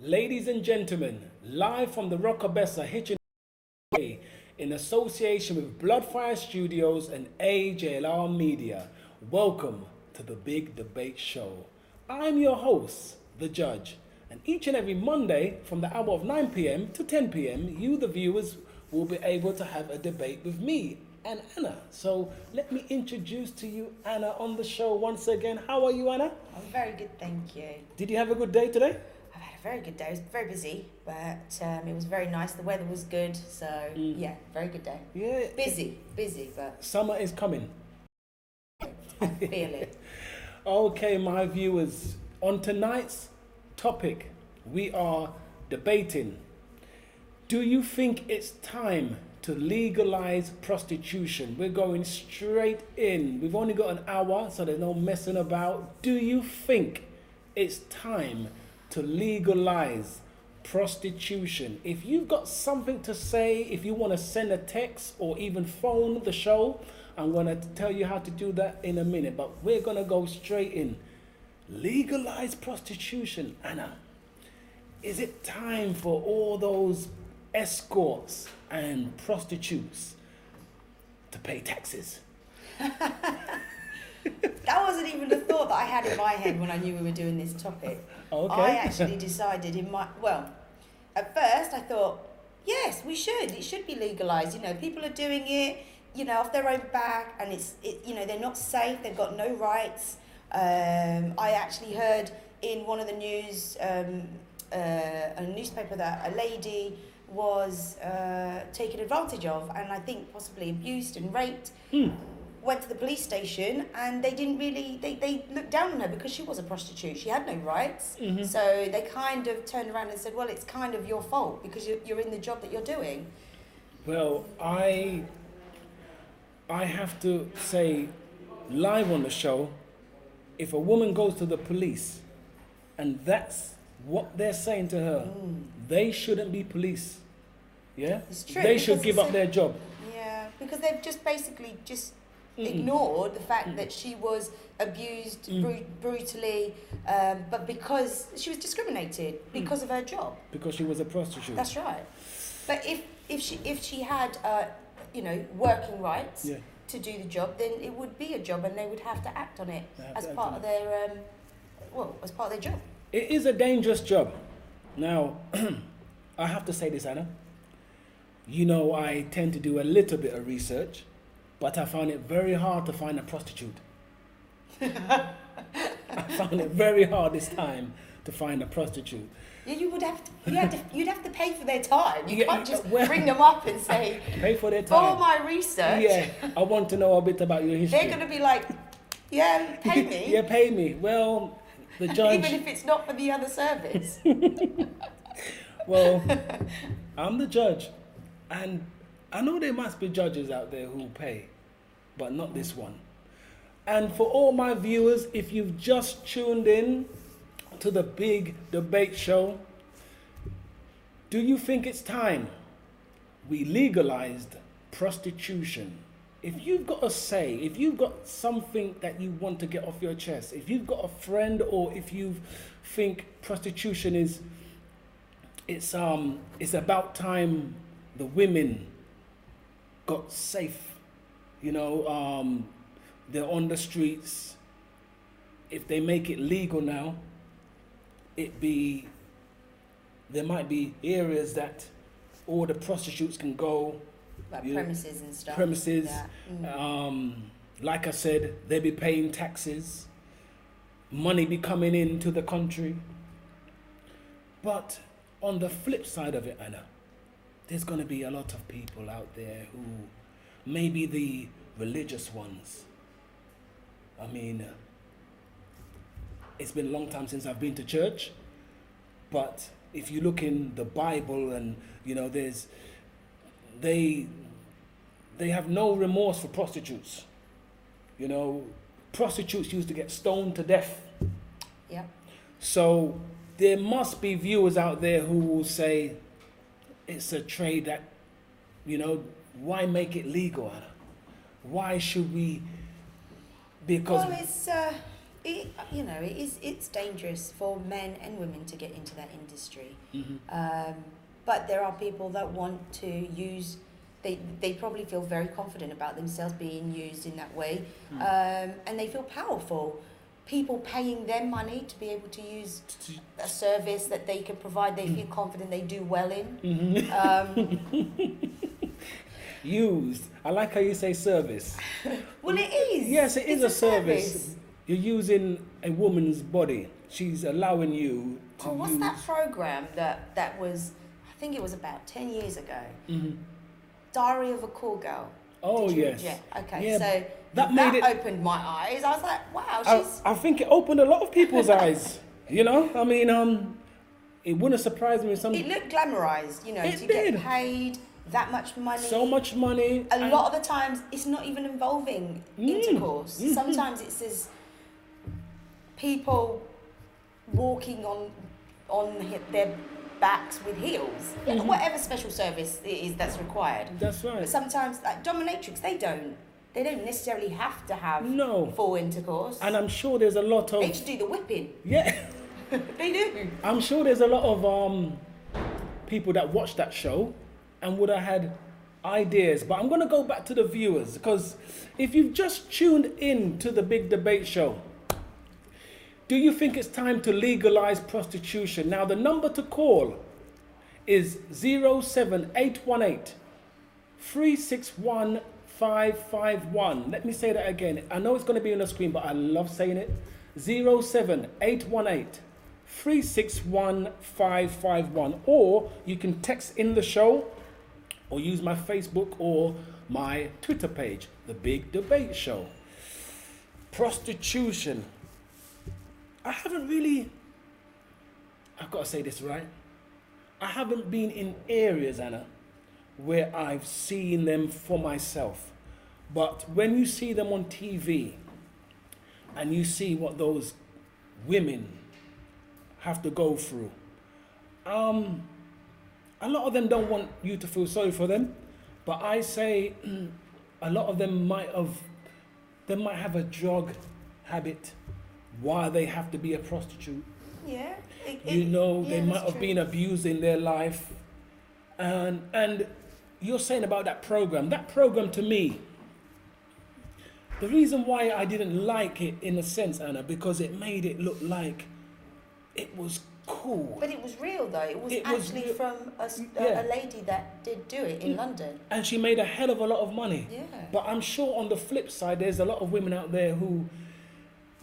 Ladies and gentlemen, live from the Rockabessa Hitchin in association with Bloodfire Studios and AJLR Media, welcome to the Big Debate Show. I'm your host, the Judge, and each and every Monday from the hour of 9 p.m. to 10 p.m., you, the viewers, will be able to have a debate with me and Anna. So let me introduce to you Anna on the show once again. How are you, Anna? I'm very good, thank you. Did you have a good day today? I've had a very good day. It was very busy, but it was very nice. The weather was good, so yeah, very good day. Yeah. Busy, but Summer is coming. I feel it. Okay, my viewers, on tonight's topic, we are debating. Do you think it's time to legalize prostitution? We're going straight in. We've only got an hour, so there's no messing about. Do you think it's time to legalize prostitution? If you've got something to say, if you want to send a text or even phone the show, I'm going to tell you how to do that in a minute, but we're going to go straight in. Legalize prostitution. Anna, is it time for all those escorts and prostitutes to pay taxes? That wasn't even the thought that I had in my head when I knew we were doing this topic. Okay. I actually decided at first I thought, yes, we should. It should be legalised. You know, people are doing it, off their own back, and they're not safe. They've got no rights. I actually heard in one of the news, a newspaper, that a lady was taken advantage of, and I think possibly abused and raped. Went to the police station, and they looked down on her because she was a prostitute. She had no rights. So they kind of turned around and said, well, it's kind of your fault because you're in the job that you're doing. Well, I have to say, live on the show, if a woman goes to the police and that's what they're saying to her, they shouldn't be police. Yeah? It's true. They should give up their job. Yeah, because they've just basically ignored the fact that she was abused brutally, but because she was discriminated because of her job. Because she was a prostitute. That's right. But if she had working rights to do the job, then it would be a job, and they would have to act on it as part of their job. It is a dangerous job. Now, I have to say this, Anna. I tend to do a little bit of research, but I found it very hard to find a prostitute. I found it very hard this time to find a prostitute. Yeah, you'd have to pay for their time. You can't just bring them up and say, pay for their time. For my research. Yeah, I want to know a bit about your history. They're going to be like, yeah, pay me. Yeah, pay me. Well, the judge... Even if it's not for the other service. Well, I'm the judge. And I know there must be judges out there who pay, but not this one. And for all my viewers, if you've just tuned in to the Big Debate Show, do you think it's time we legalized prostitution? If you've got a say, if you've got something that you want to get off your chest, if you've got a friend, or if you think prostitution it's about time the women got safe, they're on the streets. If they make it legal now, there might be areas that all the prostitutes can go. Like premises and stuff. Premises. Yeah. Like I said, they'll be paying taxes. Money be coming into the country. But on the flip side of it, Anna, there's going to be a lot of people out there who, maybe the religious ones. I mean, it's been a long time since I've been to church, but if you look in the Bible, and they have no remorse for prostitutes. Prostitutes used to get stoned to death. Yeah. So there must be viewers out there who will say it's a trade that, why make it legal, Anna? Why should we? Because well, it's dangerous for men and women to get into that industry. Mm-hmm. But there are people that want to use. They probably feel very confident about themselves being used in that way, and they feel powerful. People paying them money to be able to use a service that they can provide, they feel confident they do well in. Used. I like how you say service. Well, it is. Yes, it is It's a service. You're using a woman's body. She's allowing you to what's use... that program that was? I think it was about 10 years ago. Mm-hmm. Diary of a Call Girl. Oh, yes. Yeah. Okay. Yeah, So that made it... opened my eyes. I was like, wow, she's. I think it opened a lot of people's eyes. You know, I mean, it wouldn't surprise me if some... It looked glamorized, It to get did. paid that much money. So much money. A lot of the times, it's not even involving intercourse. Mm-hmm. Sometimes it's as people walking on their backs with heels. Mm-hmm. Whatever special service it is that's required. That's right. But sometimes, like dominatrix, they don't necessarily have to have No. full intercourse. And I'm sure there's a lot of... They just do the whipping. Yeah. They do. I'm sure there's a lot of people that watch that show and would have had ideas. But I'm going to go back to the viewers, because if you've just tuned in to the Big Debate Show, do you think it's time to legalize prostitution? Now, the number to call is 07818 361 551. Let me say that again. I know it's going to be on the screen, but I love saying it. 07818 361 551. Or you can text in the show, or use my Facebook or my Twitter page, The Big Debate Show. Prostitution. I haven't really, I've got to say this right, I haven't been in areas, Anna, where I've seen them for myself. But when you see them on TV and you see what those women have to go through, a lot of them don't want you to feel sorry for them, but I say a lot of them might have a drug habit why they have to be a prostitute. Yeah. They might have been abused in their life. And you're saying about that program to me, the reason why I didn't like it in a sense, Anna, because it made it look like it was cool. But it was real though. It was actually from a lady that did do it in London. And she made a hell of a lot of money. Yeah. But I'm sure on the flip side, there's a lot of women out there who,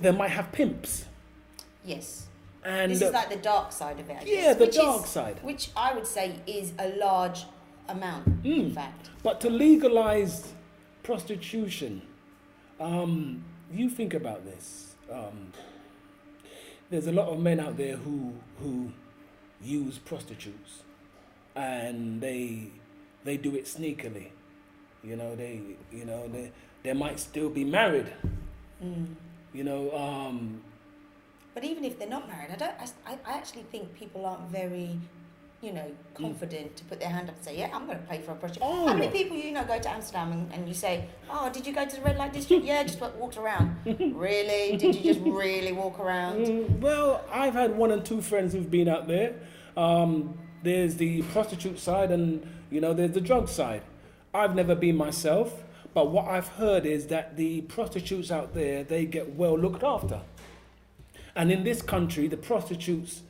they might have pimps. Yes. And this is like the dark side of it, I guess. Yeah, the dark side. Which I would say is a large amount, in fact. But to legalize prostitution, you think about this. There's a lot of men out there who use prostitutes, and they do it sneakily. They might still be married. But even if they're not married, I actually think people aren't very, confident to put their hand up and say, yeah, I'm going to pay for a prostitute. Oh. How many people go to Amsterdam and you say, oh, did you go to the red light district? Yeah, just walked around. Really? Did you just really walk around? Well, I've had 1 and 2 friends who've been out there. There's the prostitute side and, there's the drug side. I've never been myself, but what I've heard is that the prostitutes out there, they get well looked after. And in this country, the prostitutes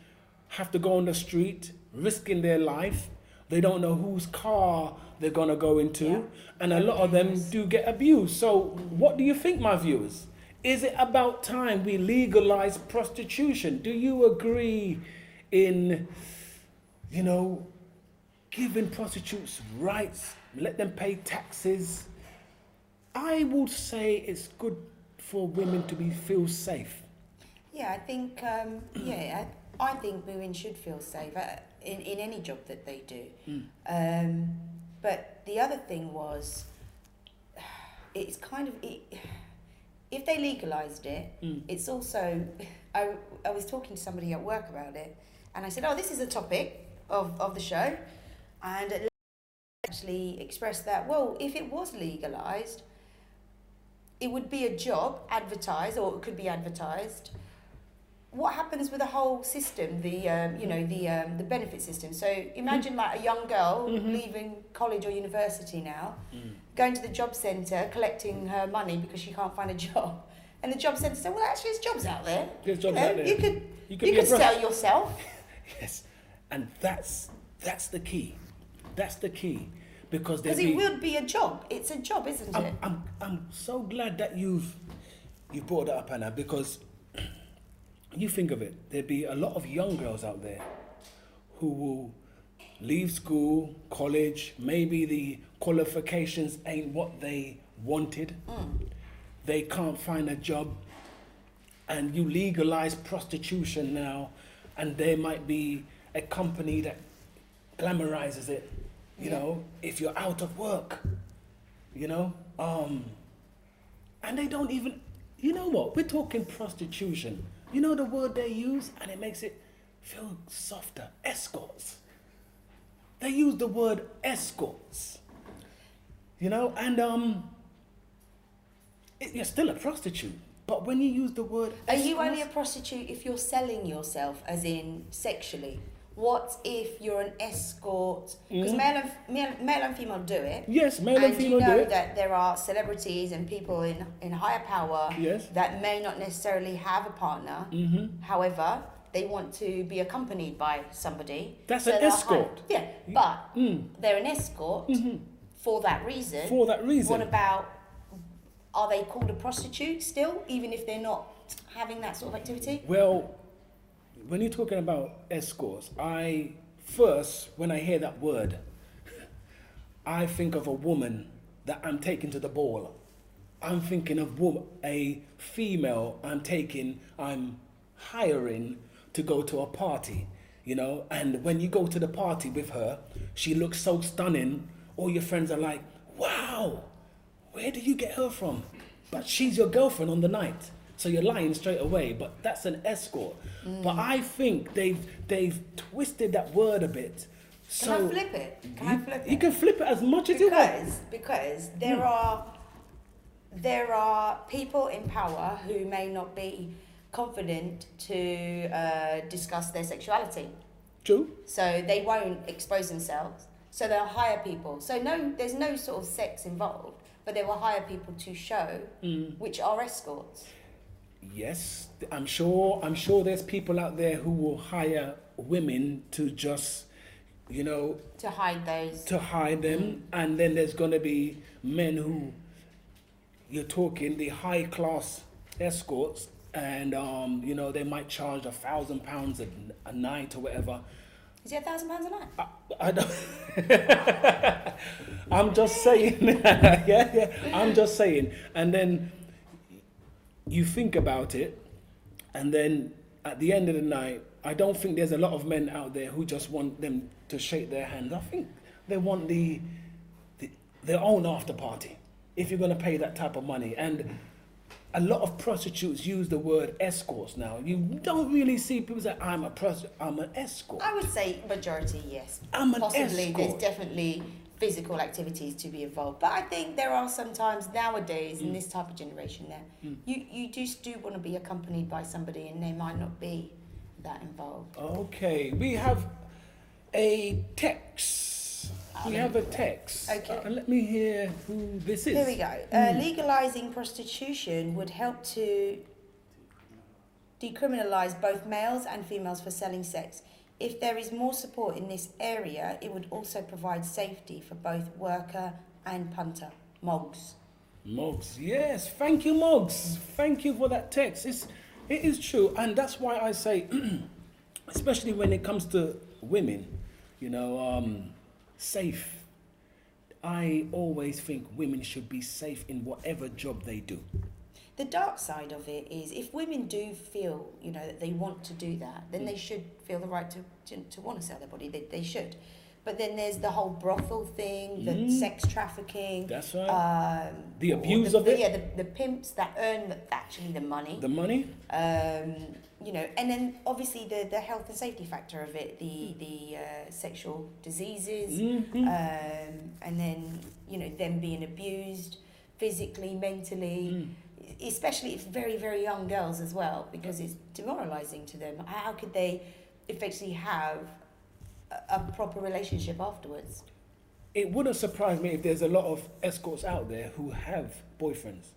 have to go on the street, risking their life. They don't know whose car they're going to go into. Yeah. And a lot of them do get abused. So what do you think, my viewers? Is it about time we legalize prostitution? Do you agree in, giving prostitutes rights, let them pay taxes? I would say it's good for women to feel safe. Yeah, I think, I think women should feel safe in any job that they do. But the other thing was, it's kind of, if they legalised it, it's also, I was talking to somebody at work about it, and I said, oh, this is a topic of the show, and actually expressed that, well, if it was legalised, it would be a job advertised, or it could be advertised. What happens with the whole system, the benefit system? So imagine like a young girl leaving college or university now, going to the job centre, collecting her money because she can't find a job, and the job centre said, "Well, actually, there's jobs out there. There's jobs out there. You could sell yourself." Yes, and that's the key. That's the key, because it would be a job. It's a job, isn't it? I'm so glad that you brought that up, Anna, because you think of it, there'd be a lot of young girls out there who will leave school, college, maybe the qualifications ain't what they wanted. They can't find a job, and you legalize prostitution now, and there might be a company that glamorizes it, you know, if you're out of work, you know, and they don't even, you know what, we're talking prostitution. You know the word they use, and it makes it feel softer. Escorts. They use the word escorts. You know, and you're still a prostitute. But when you use the word escorts, are you only a prostitute if you're selling yourself, as in sexually? What if you're an escort? Because male and female do it. Yes, male and female do it. And you know that there are celebrities and people in higher power that may not necessarily have a partner. However, they want to be accompanied by somebody. That's an escort. But they're an escort for that reason. For that reason. What about, are they called a prostitute still, even if they're not having that sort of activity? Well, when you're talking about escorts, when I hear that word, I think of a woman that I'm taking to the ball. I'm thinking of a female I'm hiring to go to a party, you know, and when you go to the party with her, she looks so stunning, all your friends are like, wow, where did you get her from? But she's your girlfriend on the night. So you're lying straight away, but that's an escort. But I think they've twisted that word a bit. Can I flip it? You can flip it as much as you want. Because there are people in power who may not be confident to discuss their sexuality. True. So they won't expose themselves. So they'll hire people. So there's no sort of sex involved, but they will hire people to show, which are escorts. Yes, I'm sure there's people out there who will hire women to just, you know, to hide them, and then there's going to be men who, you're talking the high class escorts, and you know, they might charge £1,000 a night or whatever. Is it £1,000 a night? I don't. I'm just saying. I'm just saying, and then you think about it, and then at the end of the night, I don't think there's a lot of men out there who just want them to shake their hands. I think they want their own after party, if you're going to pay that type of money. And a lot of prostitutes use the word escorts now. You don't really see people say, I'm an escort. I would say majority, yes. I'm an Possibly, escort. there's definitely physical activities to be involved. But I think there are sometimes nowadays in this type of generation you just do want to be accompanied by somebody, and they might not be that involved. Okay, we have a text. Okay. And let me hear who this is. Here we go. Legalising prostitution would help to decriminalise both males and females for selling sex. If there is more support in this area, it would also provide safety for both worker and punter. Moggs, yes. Thank you, Moggs. Thank you for that text. It is true. And that's why I say, especially when it comes to women, you know, safe. I always think women should be safe in whatever job they do. The dark side of it is, if women do feel, you know, that they want to do that, then they should feel the right to want to sell their body. They should. But then there's the whole brothel thing, the sex trafficking. That's right. The abuse of it. Yeah, the pimps that earn actually the money. The money. You know, and then obviously the health and safety factor of it, the sexual diseases, and then, you know, them being abused. physically, mentally, especially it's very, very young girls as well, because it's demoralising to them. How could they effectively have a proper relationship afterwards? It wouldn't surprise me if there's a lot of escorts out there who have boyfriends.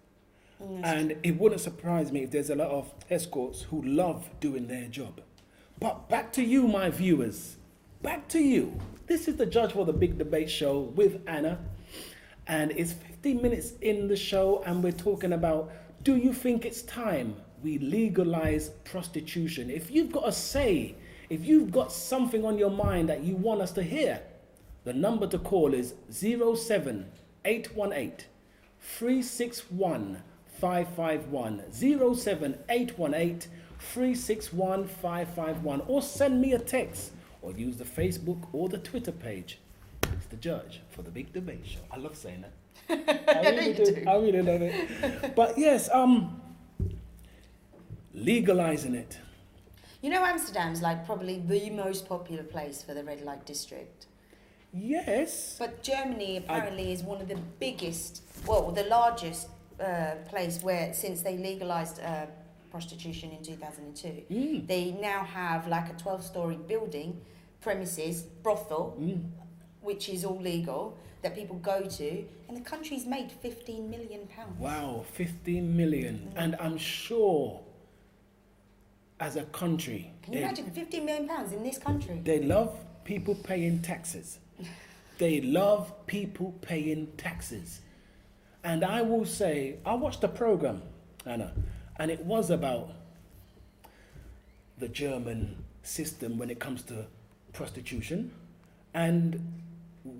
And it wouldn't surprise me if there's a lot of escorts who love doing their job. But back to you, my viewers. Back to you. This is the Judge for the Big Debate Show with Anna. And it's 15 minutes in the show, and we're talking about, do you think it's time we legalize prostitution? If you've got a say, if you've got something on your mind that you want us to hear, the number to call is 07818 361 551. 07818 361 551. Or send me a text, or use the Facebook or the Twitter page. It's the Judge for the Big Debate Show. I love saying that. I really do. I really love it. But yes, legalizing it. You know, Amsterdam's like probably the most popular place for the red light district. Yes. But Germany apparently is one of the biggest, well, the largest place where, since they legalized prostitution in 2002, they now have like a 12-story building, premises, brothel, which is all legal, that people go to, and the country's made £15 million. Wow, 15 million. And I'm sure as a country... Can you imagine £15 million in this country? They love people paying taxes. They love people paying taxes. And I will say, I watched a program, Anna, and it was about the German system when it comes to prostitution. And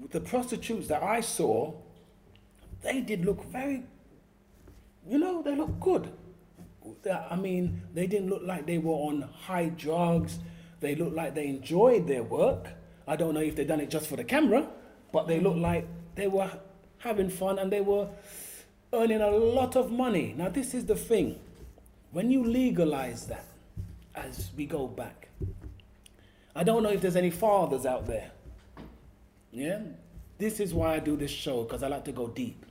the prostitutes that I saw, they did look very, they look good. I mean, they didn't look like they were on high drugs. They looked like they enjoyed their work. I don't know if they done it just for the camera, but they looked like they were having fun and they were earning a lot of money. Now, this is the thing. When you legalize that, as we go back, I don't know if there's any fathers out there. Yeah? This is why I do this show, because I like to go deep.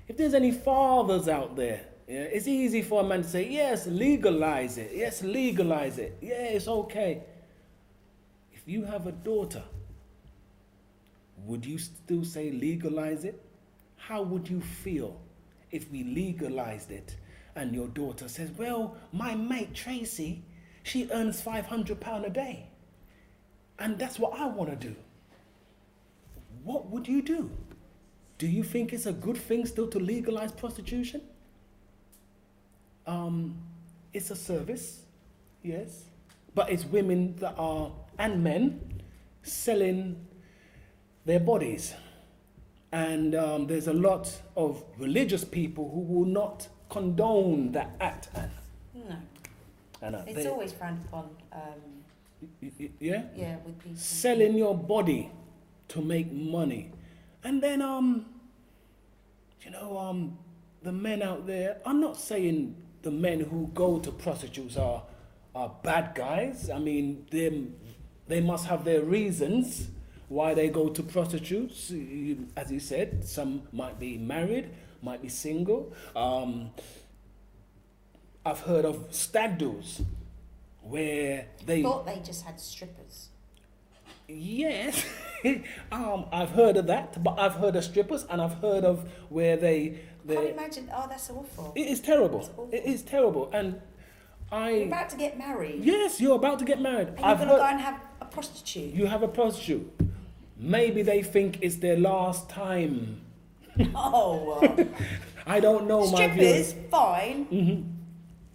If there's any fathers out there, yeah, it's easy for a man to say, yes, legalize it. Yes, legalize it. Yeah, it's okay. If you have a daughter, would you still say legalize it? How would you feel if we legalized it and your daughter says, well, my mate Tracy, she earns £500 a day, and that's what I want to do? What would you do? Do you think it's a good thing still to legalize prostitution? It's a service, yes, but it's women that are, and men, selling their bodies. And there's a lot of religious people who will not condone that act. No. And, it's always frowned upon. Yeah? Yeah, with people. Selling your body to make money. And then, the men out there, I'm not saying the men who go to prostitutes are bad guys. I mean, they must have their reasons why they go to prostitutes. As you said, some might be married, might be single. I've heard of stag do's where they... I thought they just had strippers. Yes, I've heard of that, but I've heard of strippers, and I've heard of where they... I can't imagine. Oh, that's awful. It is terrible. It is terrible. And You're about to get married. Yes, you're about to get married. And you're going to go and have a prostitute. You have a prostitute. Maybe they think it's their last time. Oh. I don't know, my viewers. Strippers, fine. Mm-hmm.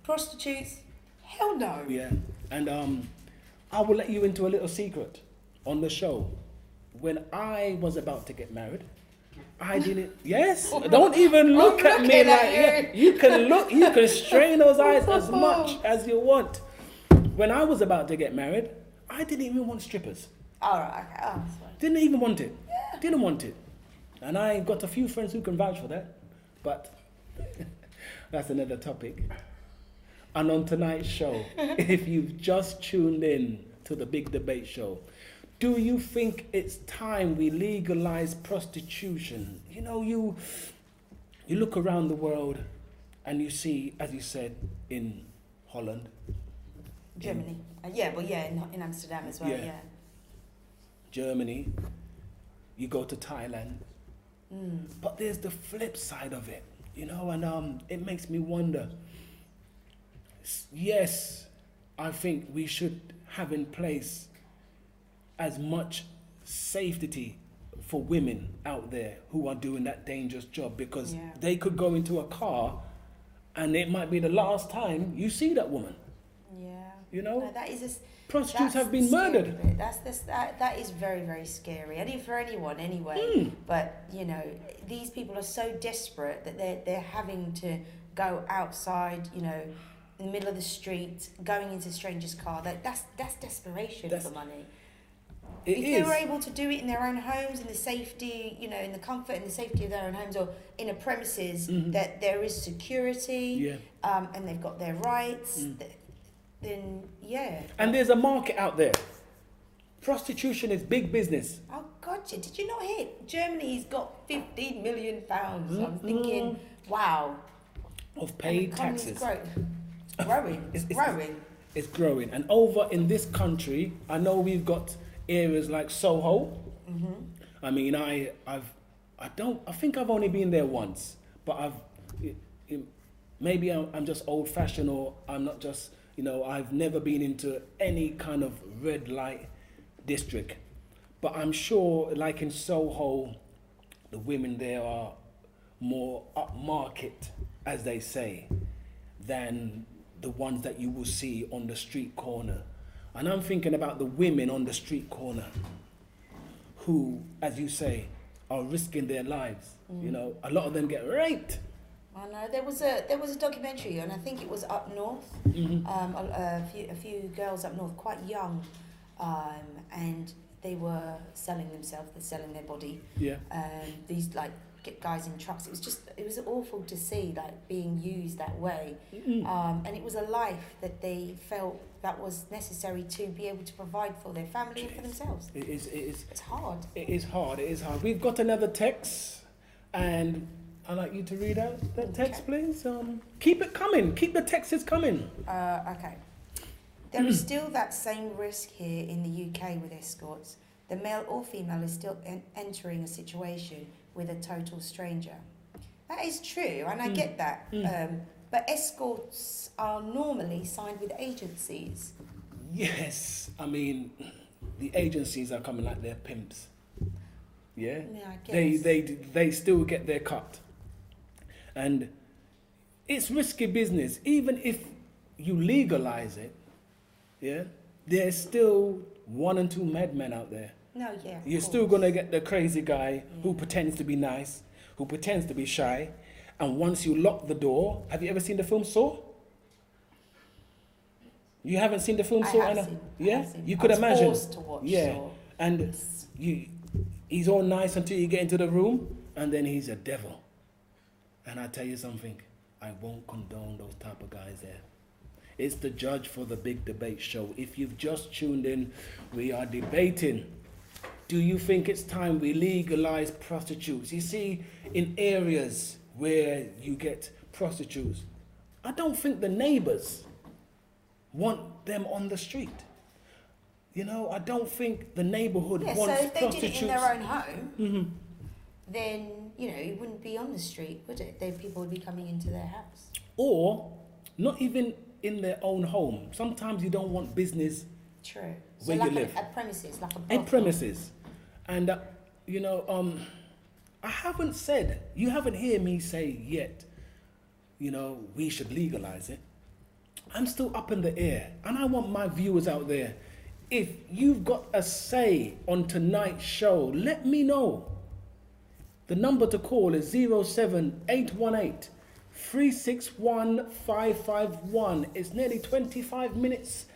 Prostitutes, hell no. Yeah. And I will let you into a little secret on the show. When I was about to get married, I didn't. Yes. Don't even look at me like you can look. You can strain those eyes as much as you want. When I was about to get married, I didn't even want strippers. All right. Okay. Oh, that's fine. Didn't even want it. Yeah. Didn't want it. And I got a few friends who can vouch for that. But that's another topic. And on tonight's show, if you've just tuned in to the Big Debate Show, do you think it's time we legalize prostitution? You You look around the world and you see, as you said, in Holland, Germany. In Amsterdam as well, Yeah. yeah. Germany, you go to Thailand. Mm. But there's the flip side of it, and it makes me wonder. Yes, I think we should have in place as much safety for women out there who are doing that dangerous job, because Yeah. they could go into a car and it might be the last time you see that woman. Yeah. No, that is prostitutes that's have been the scary murdered. bit. That is very, very scary. I think for anyone anyway. But these people are so desperate that they're having to go outside, in the middle of the street, going into a stranger's car. That's desperation for money. If they were able to do it in their own homes, in the safety, in the comfort and the safety of their own homes, or in a premises that there is security, and they've got their rights, then yeah. And there's a market out there. Prostitution is big business. Oh God, did you not hear? Germany's got £15 million. I'm thinking, wow. Of paid taxes. Growing. It's growing. And over in this country, I know we've got areas like Soho. I mean, I think I've only been there once, but maybe I'm just old fashioned, or I'm not just, I've never been into any kind of red light district. But I'm sure, like in Soho, the women there are more upmarket, as they say, than the ones that you will see on the street corner. And I'm thinking about the women on the street corner who, as you say, are risking their lives. A lot of them get raped. I know there was a documentary, and I think it was up north. A few girls up north, quite young, and they were selling themselves, selling their body. Yeah. These get guys in trucks. It was awful to see being used that way. And it was a life that they felt that was necessary to be able to provide for their family and for themselves. It is. It's hard. It is hard. We've got another text, and I'd like you to read out that text, please. Keep it coming. Keep the texts coming. Okay. There is still that same risk here in the UK with escorts. The male or female is still entering a situation with a total stranger. That is true, and I get that. But escorts are normally signed with agencies. Yes, I mean, the agencies are coming like they're pimps. Yeah, I guess. They still get their cut, and it's risky business. Even if you legalize it, yeah, there's still 1 and 2 madmen out there. No, yeah. You're still gonna get the crazy guy who pretends to be nice, who pretends to be shy, and once you lock the door, have you ever seen the film Saw? You haven't seen the film Saw, Anna? Yeah, you could imagine. Forced to watch Saw. And he's all nice until you get into the room, and then he's a devil. And I tell you something, I won't condone those type of guys there. It's the Judge for the Big Debate Show. If you've just tuned in, we are debating. Do you think it's time we legalize prostitutes? You see, in areas where you get prostitutes, I don't think the neighbors want them on the street. I don't think the neighborhood wants prostitutes. So if they did it in their own home, then, it wouldn't be on the street, would it? People would be coming into their house. Or, not even in their own home. Sometimes you don't want business. True. Where you live. A premises, like a brothel. In premises. And, I haven't said, you haven't heard me say yet, we should legalize it. I'm still up in the air. And I want my viewers out there, if you've got a say on tonight's show, let me know. The number to call is 07818 361 551. It's nearly 25 minutes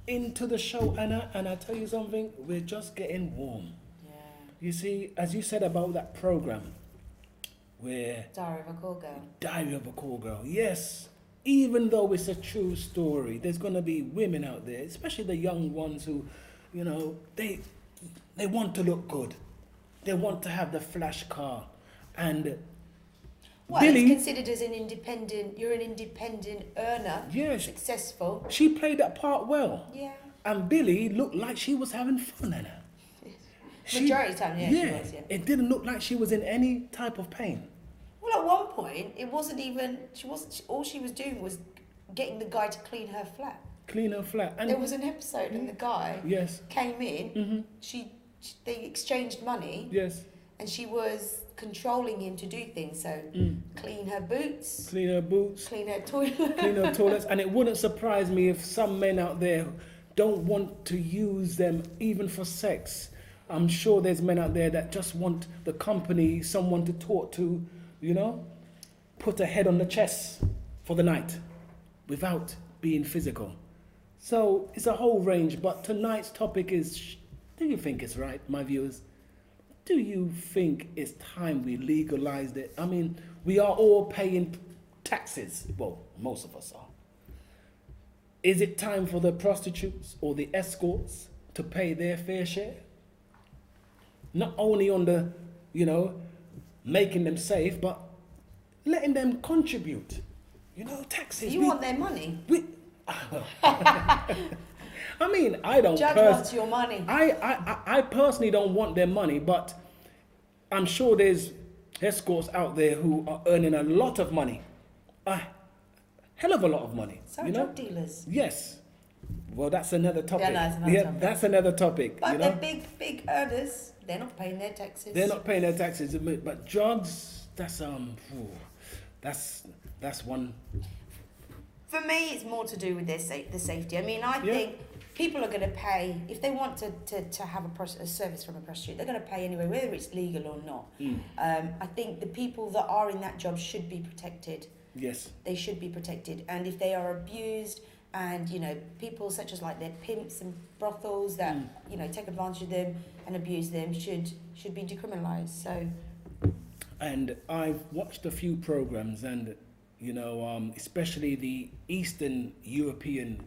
into the show, Anna, and I tell you something, we're just getting warm. Yeah. You see, as you said about that program, where Diary of a Call Girl. Diary of a Call Girl, yes. Even though it's a true story, there's going to be women out there, especially the young ones who, they want to look good. They want to have the flash car. And Well, Billy, it's considered as an independent. You're an independent earner. Yes. Successful. she played that part well. Yeah. And Billy looked like she was having fun in it. Majority of the time, yeah, she was. Yeah. It didn't look like she was in any type of pain. Well, at one point, it wasn't even. She wasn't. All she was doing was getting the guy to clean her flat. Clean her flat. And There was an episode, and the guy yes, came in. mm-hmm, They exchanged money, yes, and she was controlling him to do things. So clean her boots, clean her boots, clean her toilet. clean her toilets. And it wouldn't surprise me if some men out there don't want to use them even for sex. I'm sure there's men out there that just want the company, someone to talk to, you know, put a head on the chest for the night without being physical. So it's a whole range, but tonight's topic is, do you think it's right, my viewers? Do you think it's time we legalized it? I mean, we are all paying taxes. Well, most of us are. Is it time for the prostitutes or the escorts to pay their fair share? Not only on the, you know, making them safe, but letting them contribute. You know, taxes. You want their money? I mean, I don't. Judge wants your money. I personally don't want their money, but I'm sure there's escorts out there who are earning a lot of money, a hell of a lot of money. So you know? drug dealers. Yes. Well, that's another topic. Yeah, no, it's another topic. That's another topic. But you the know? big earners, they're not paying their taxes. They're not paying their taxes, but drugs. That's that's one. For me, it's more to do with the safety. I mean, I think people are going to pay, if they want to have a service from a prostitute, they're going to pay anyway, whether it's legal or not. I think the people that are in that job should be protected. Yes. They should be protected. And if they are abused and, you know, people such as like their pimps and brothels that, you know, take advantage of them and abuse them should be decriminalised. So. And I've watched a few programs and, you know, especially the Eastern European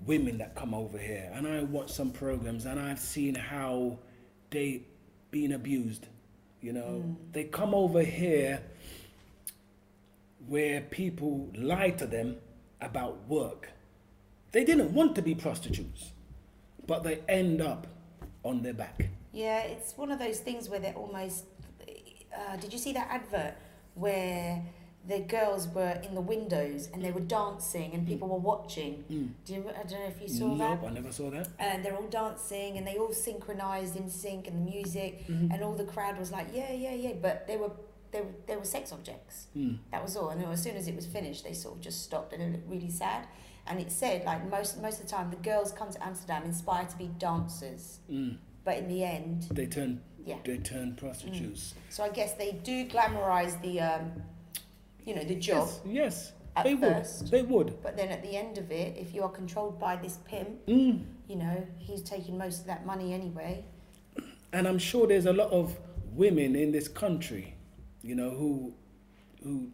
women that come over here, and I watch some programs and I've seen how they been abused. You know, they come over here where people lie to them about work. They didn't want to be prostitutes, but they end up on their back. Yeah, it's one of those things where they're almost. Did you see that advert where the girls were in the windows and they were dancing and people were watching? I don't know if you saw that. No, I never saw that. And they're all dancing and they all synchronized in sync and the music and all the crowd was like, yeah. But they were sex objects. That was all. And as soon as it was finished, they sort of just stopped and it looked really sad. And it said, like, most of the time, the girls come to Amsterdam inspired to be dancers. But in the end... They turn prostitutes. So I guess they do glamorize the, you know, the job. Yes. At first. They would. But then at the end of it, if you are controlled by this pimp, you know, he's taking most of that money anyway. And I'm sure there's a lot of women in this country, you know, who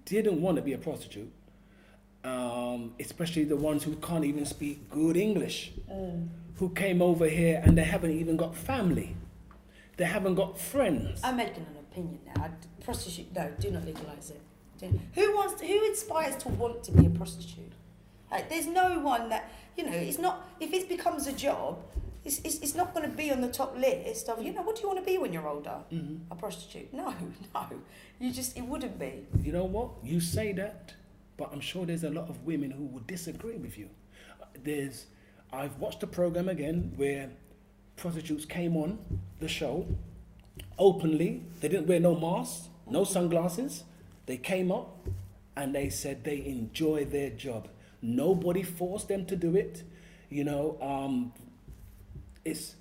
didn't want to be a prostitute, especially the ones who can't even speak good English, who came over here and they haven't even got family. They haven't got friends. I'm making an opinion now. Prostitute, no, do not legalise it. Who inspires to want to be a prostitute? Like, there's no one that, you know, it's not, if it becomes a job, it's not going to be on the top list of, you know, what do you want to be when you're older? A prostitute? No. It wouldn't be. You know what? You say that, but I'm sure there's a lot of women who would disagree with you. I've watched the program again where prostitutes came on the show openly. They didn't wear no masks, no sunglasses. They came up and they said they enjoy their job. Nobody forced them to do it. You know, it's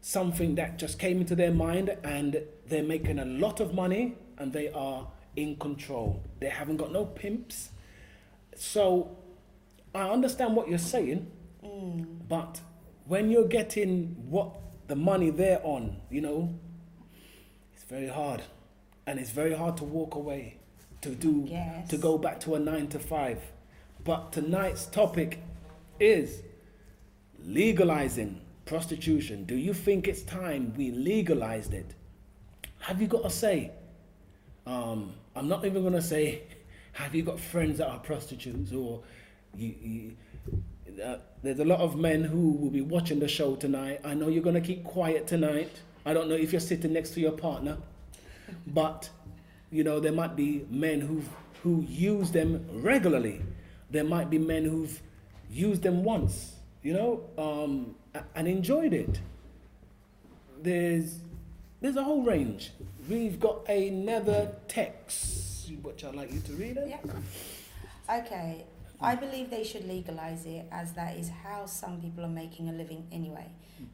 something that just came into their mind and they're making a lot of money and they are in control. They haven't got no pimps. So I understand what you're saying, but when you're getting what the money they're on, you know, it's very hard. And it's very hard to walk away, to go back to a 9 to 5. But tonight's topic is legalizing prostitution. Do you think it's time we legalized it? Have you got a say? I'm not even gonna say, have you got friends that are prostitutes, or there's a lot of men who will be watching the show tonight. I know you're gonna keep quiet tonight. I don't know if you're sitting next to your partner, but you know there might be men who use them regularly. There might be men who've used them once, you know, and enjoyed it. There's a whole range. We've got another text, which I'd like you to read it. Yeah. Okay. I believe they should legalise it, as that is how some people are making a living anyway.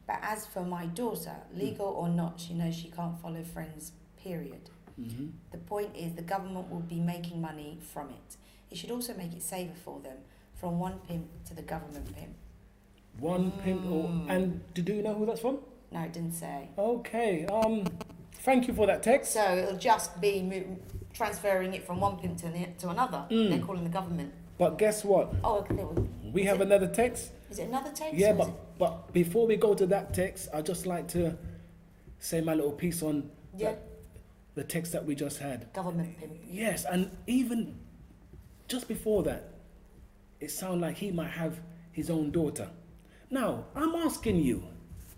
But as for my daughter, legal or not, she knows she can't follow friends, period. Mm-hmm. The point is the government will be making money from it. It should also make it safer for them, from one pimp to the government pimp. One pimp, and do you know who that's from? No, it didn't say. Okay, thank you for that text. So it'll just be transferring it from one pimp to another. They're calling the government. But guess what? Oh, okay. We have another text. Is it another text? Yeah, but before we go to that text, I'd just like to say my little piece on the text that we just had. Government pimp. Yes, and even just before that, it sounded like he might have his own daughter. Now, I'm asking you,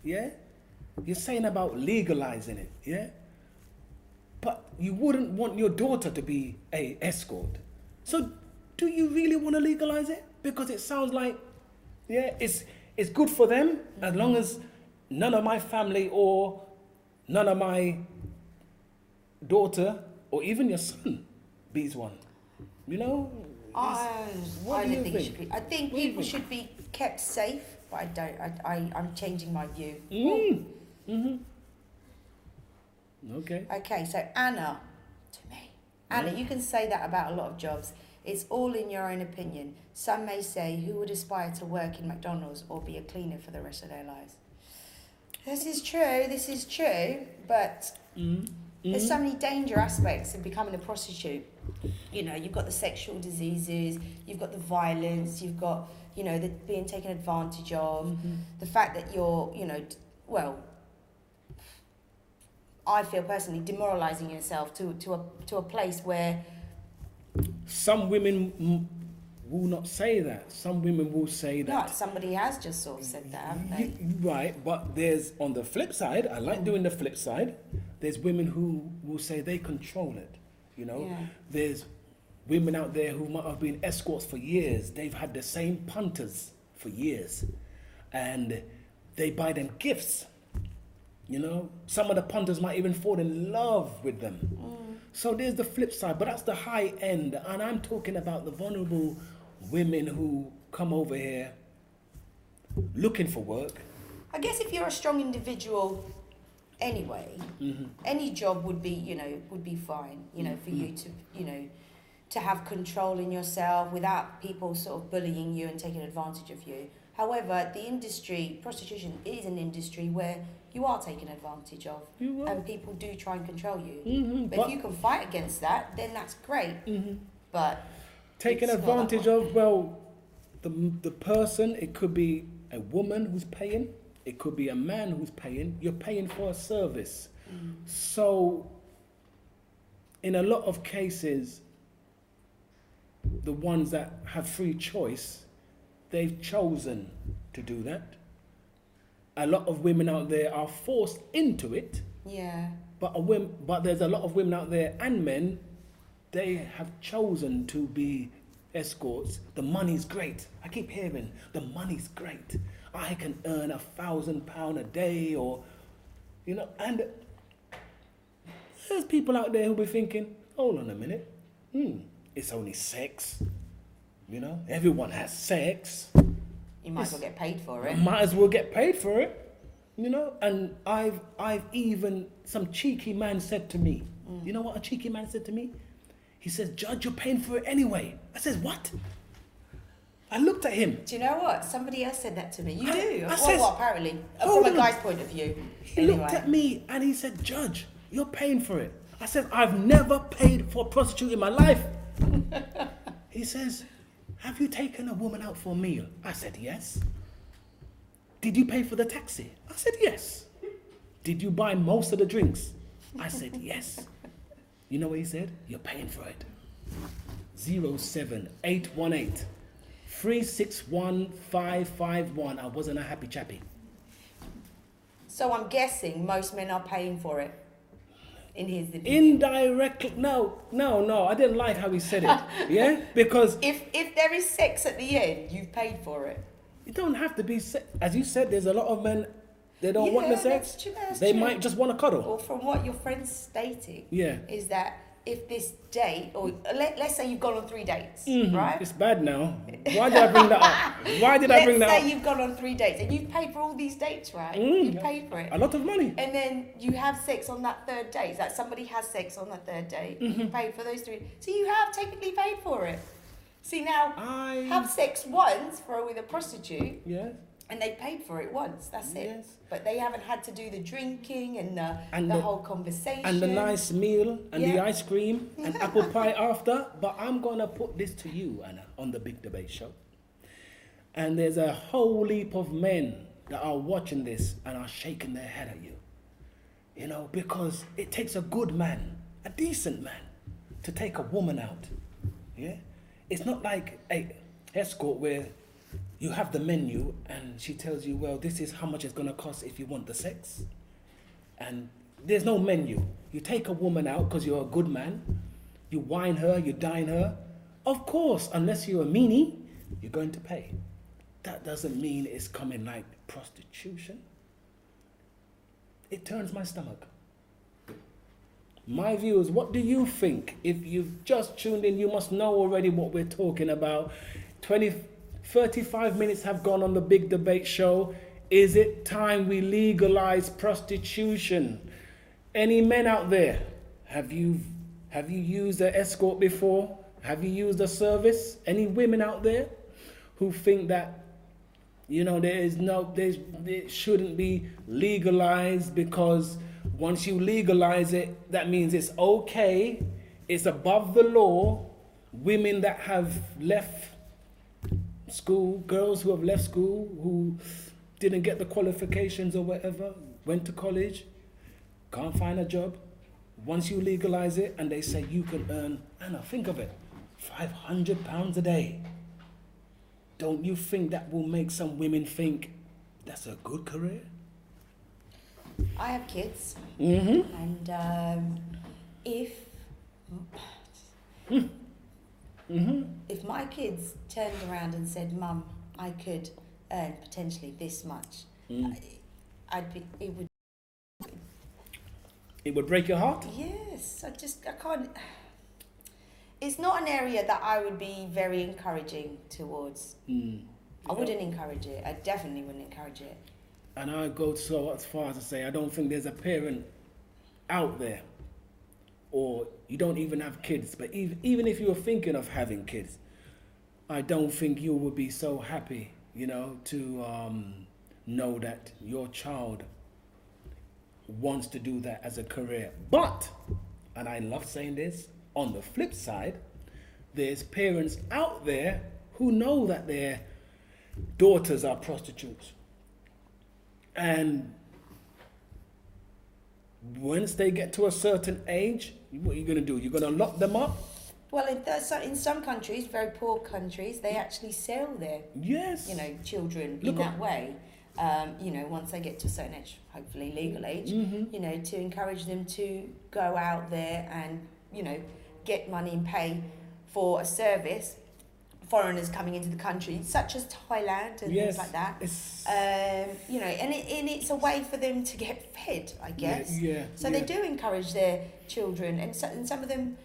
yeah? You're saying about legalizing it, yeah? But you wouldn't want your daughter to be a escort. So do you really want to legalize it? Because it sounds like, yeah, it's good for them as long as none of my family or none of my daughter or even your son bees one. You know? I What do you think? it should be. I think What do you people think? should be kept safe, but I don't. I'm changing my view. Okay. Okay, so Anna, to me. Anna, you can say that about a lot of jobs. It's all in your own opinion. Some may say, who would aspire to work in McDonald's or be a cleaner for the rest of their lives? This is true, but there's so many danger aspects of becoming a prostitute. You know, you've got the sexual diseases, you've got the violence, you've got, you know, the being taken advantage of, the fact that you're, you know, well, I feel personally demoralising yourself to a place where some women will not say that. Some women will say that. no, somebody has just sort of said that, haven't they? Right, but there's on the flip side, I like doing the flip side, there's women who will say they control it, you know. Yeah. There's women out there who might have been escorts for years. They've had the same punters for years. And they buy them gifts, you know. Some of the punters might even fall in love with them. So there's the flip side, but that's the high end. And I'm talking about the vulnerable women who come over here looking for work. I guess if you're a strong individual anyway, any job would be, you know, would be fine, you know, for you to, you know, to have control in yourself without people sort of bullying you and taking advantage of you. However, the industry, prostitution is an industry where you are taken advantage of, and people do try and control you. But if you can fight against that, then that's great. But Taking it's not that advantage of, well, the person, it could be a woman who's paying, it could be a man who's paying. You're paying for a service. So in a lot of cases, the ones that have free choice, they've chosen to do that. A lot of women out there are forced into it. Yeah. But there's a lot of women out there and men, they have chosen to be escorts. The money's great. I keep hearing the money's great. I can earn £1,000 a day, or, you know, and there's people out there who'll be thinking, hold on a minute, it's only sex. You know, everyone has sex. You might as well get paid for it. Might as well get paid for it, you know. And I've even, some cheeky man said to me, you know what a cheeky man said to me? He says, Judge, you're paying for it anyway. I says, what? I looked at him. Do you know what? Somebody else said that to me. You do? I says, well, apparently. hold From a on. guy's point of view. He looked at me and he said, Judge, you're paying for it. I said, I've never paid for a prostitute in my life. He says, have you taken a woman out for a meal? I said, yes. Did you pay for the taxi? I said, yes. Did you buy most of the drinks? I said, yes. You know what he said? You're paying for it. 07818 361 I wasn't a happy chappy. So I'm guessing most men are paying for it. In his opinion. Indirectly, no. I didn't like how he said it. Yeah, because if there is sex at the end, you've paid for it. it don't have to be sex. As you said, there's a lot of men, they don't want the sex. That's true, that's they true. might just want to cuddle. Or from what your friend's stating, Yeah. is that if this date, or let's say you've gone on 3 dates, Mhm. right? It's bad now. Why did I bring that up? Why did I bring that Let's up? say you've gone on 3 dates and you've paid for all these dates, right? You've paid for it. A lot of money. And then you have sex on that 3rd date. That somebody has sex on that 3rd date. You paid for those 3. So you have technically paid for it. See now, have sex once with a prostitute. Yes. And they paid for it once. That's it. Yes. But they haven't had to do the drinking and the whole conversation. And the nice meal and the Yeah. ice cream and apple pie after. But I'm going to put this to you, Anna, on the Big Debate Show. And there's a whole heap of men that are watching this and are shaking their head at you. You know, because it takes a good man, a decent man, to take a woman out. Yeah? It's not like a escort where you have the menu and she tells you, well, this is how much it's going to cost if you want the sex. And there's no menu. You take a woman out because you're a good man. You wine her, you dine her. Of course, unless you're a meanie, you're going to pay. That doesn't mean it's coming like prostitution. It turns my stomach. My viewers, what do you think? If you've just tuned in, you must know already what we're talking about. 35 minutes have gone on the Big Debate Show. Is it time we legalize prostitution? Any men out there? Have you used an escort before? Have you used a service? Any women out there who think that, you know, it shouldn't be legalized because once you legalize it, that means it's okay, it's above the law. Women that have left school, girls who have left school, who didn't get the qualifications or whatever, went to college, can't find a job. Once you legalize it and they say you can earn, Anna, think of it, £500 a day. Don't you think that will make some women think that's a good career? I have kids. Mm-hmm. And if my kids turned around and said, Mum, I could earn potentially this much, It would break your heart? Yes, I can't. It's not an area that I would be very encouraging towards. I wouldn't encourage it. I definitely wouldn't encourage it. And I go so as far as to say, I don't think there's a parent out there, or you don't even have kids, but even if you were thinking of having kids, I don't think you would be so happy, you know, to know that your child wants to do that as a career. But, and I love saying this, on the flip side, there's parents out there who know that their daughters are prostitutes. And once they get to a certain age, what are you going to do? You're going to lock them up? Well, in some countries, very poor countries, they actually sell their children in that way. Once they get to a certain age, hopefully legal age, to encourage them to go out there and, get money and pay for a service. Foreigners coming into the country, such as Thailand and things like that. And it's a way for them to get fed, I guess. So they do encourage their children, and some of them,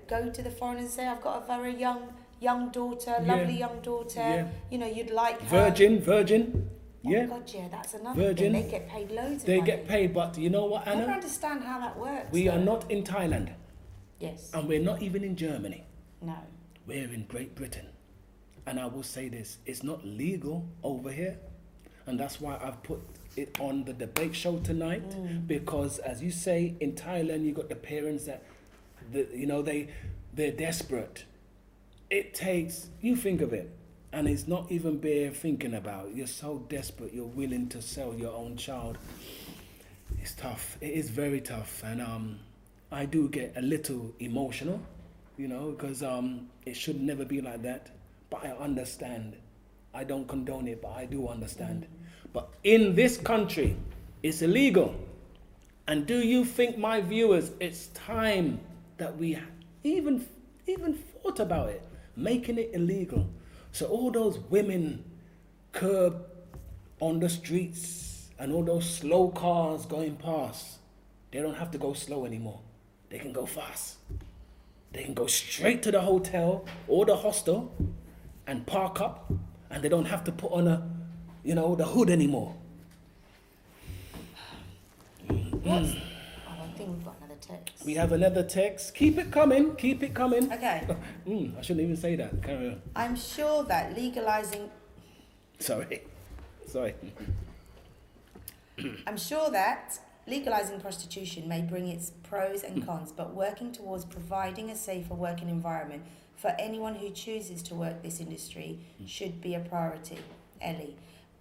go to the foreigners and say, "I've got a very young daughter, lovely young daughter. You'd like her." Virgin. Oh God, that's another Virgin. thing. They get paid loads of money. They get paid, but you know what, Anna? I don't understand how that works. We are not in Thailand. Yes. And we're not even in Germany. No. We're in Great Britain. And I will say this, it's not legal over here. And that's why I've put it on the debate show tonight. Because as you say, in Thailand, you got the parents that, they're desperate. It takes, you think of it, and it's not even bare thinking about. You're so desperate, you're willing to sell your own child. It's tough. It is very tough. And I do get a little emotional, you know, because it should never be like that. But I understand. I don't condone it, but I do understand. But in this country, it's illegal. And do you think, my viewers, it's time that we even thought about it, making it illegal? So all those women curb on the streets and all those slow cars going past, they don't have to go slow anymore. They can go fast. They can go straight to the hotel or the hostel and park up, and they don't have to put on the hood anymore. What's... Oh, I think we've got another text. We have another text. Keep it coming. Keep it coming. Okay. I shouldn't even say that. Carry on. I'm sure that legalizing... Sorry. I'm sure that legalizing prostitution may bring its pros and cons, but working towards providing a safer working environment for anyone who chooses to work this industry should be a priority. Ellie.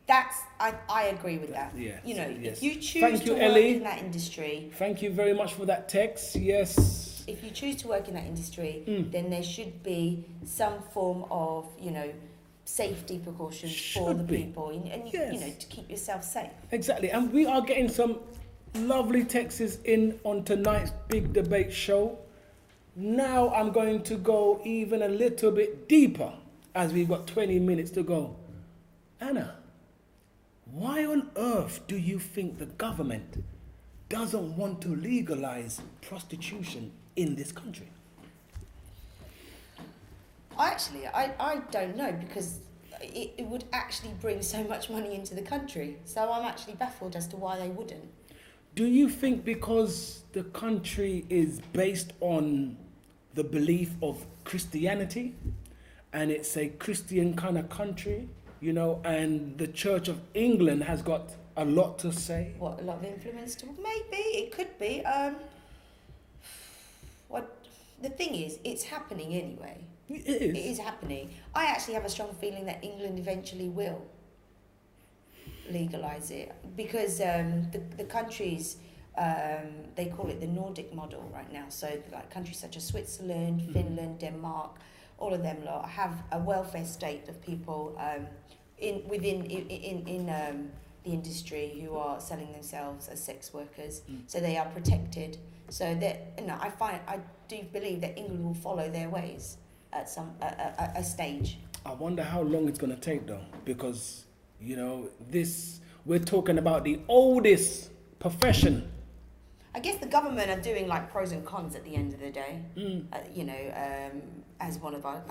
I agree with that. Yeah. You know, Yes. if you choose to work in that industry... Thank you very much for that text. Yes. If you choose to work in that industry, then there should be some form of, safety precautions for the people and Yes. to keep yourself safe. Exactly. And we are getting some lovely texts in on tonight's big debate show. Now I'm going to go even a little bit deeper as we've got 20 minutes to go. Anna, why on earth do you think the government doesn't want to legalize prostitution in this country? I don't know, because it would actually bring so much money into the country. So I'm actually baffled as to why they wouldn't. Do you think because the country is based on the belief of Christianity and it's a Christian kind of country, and the Church of England has got a lot to say? What, a lot of influence to... Maybe, it could be. The thing is, it's happening anyway. It is. It is happening. I actually have a strong feeling that England eventually will legalise it, because the countries, they call it the Nordic model right now. So like countries such as Switzerland, Finland, Denmark, all of them lot have a welfare state of people within the industry who are selling themselves as sex workers. So they are protected. So that I do believe that England will follow their ways at a stage. I wonder how long it's going to take though, because we're talking about the oldest profession. I guess the government are doing like pros and cons at the end of the day. As one of our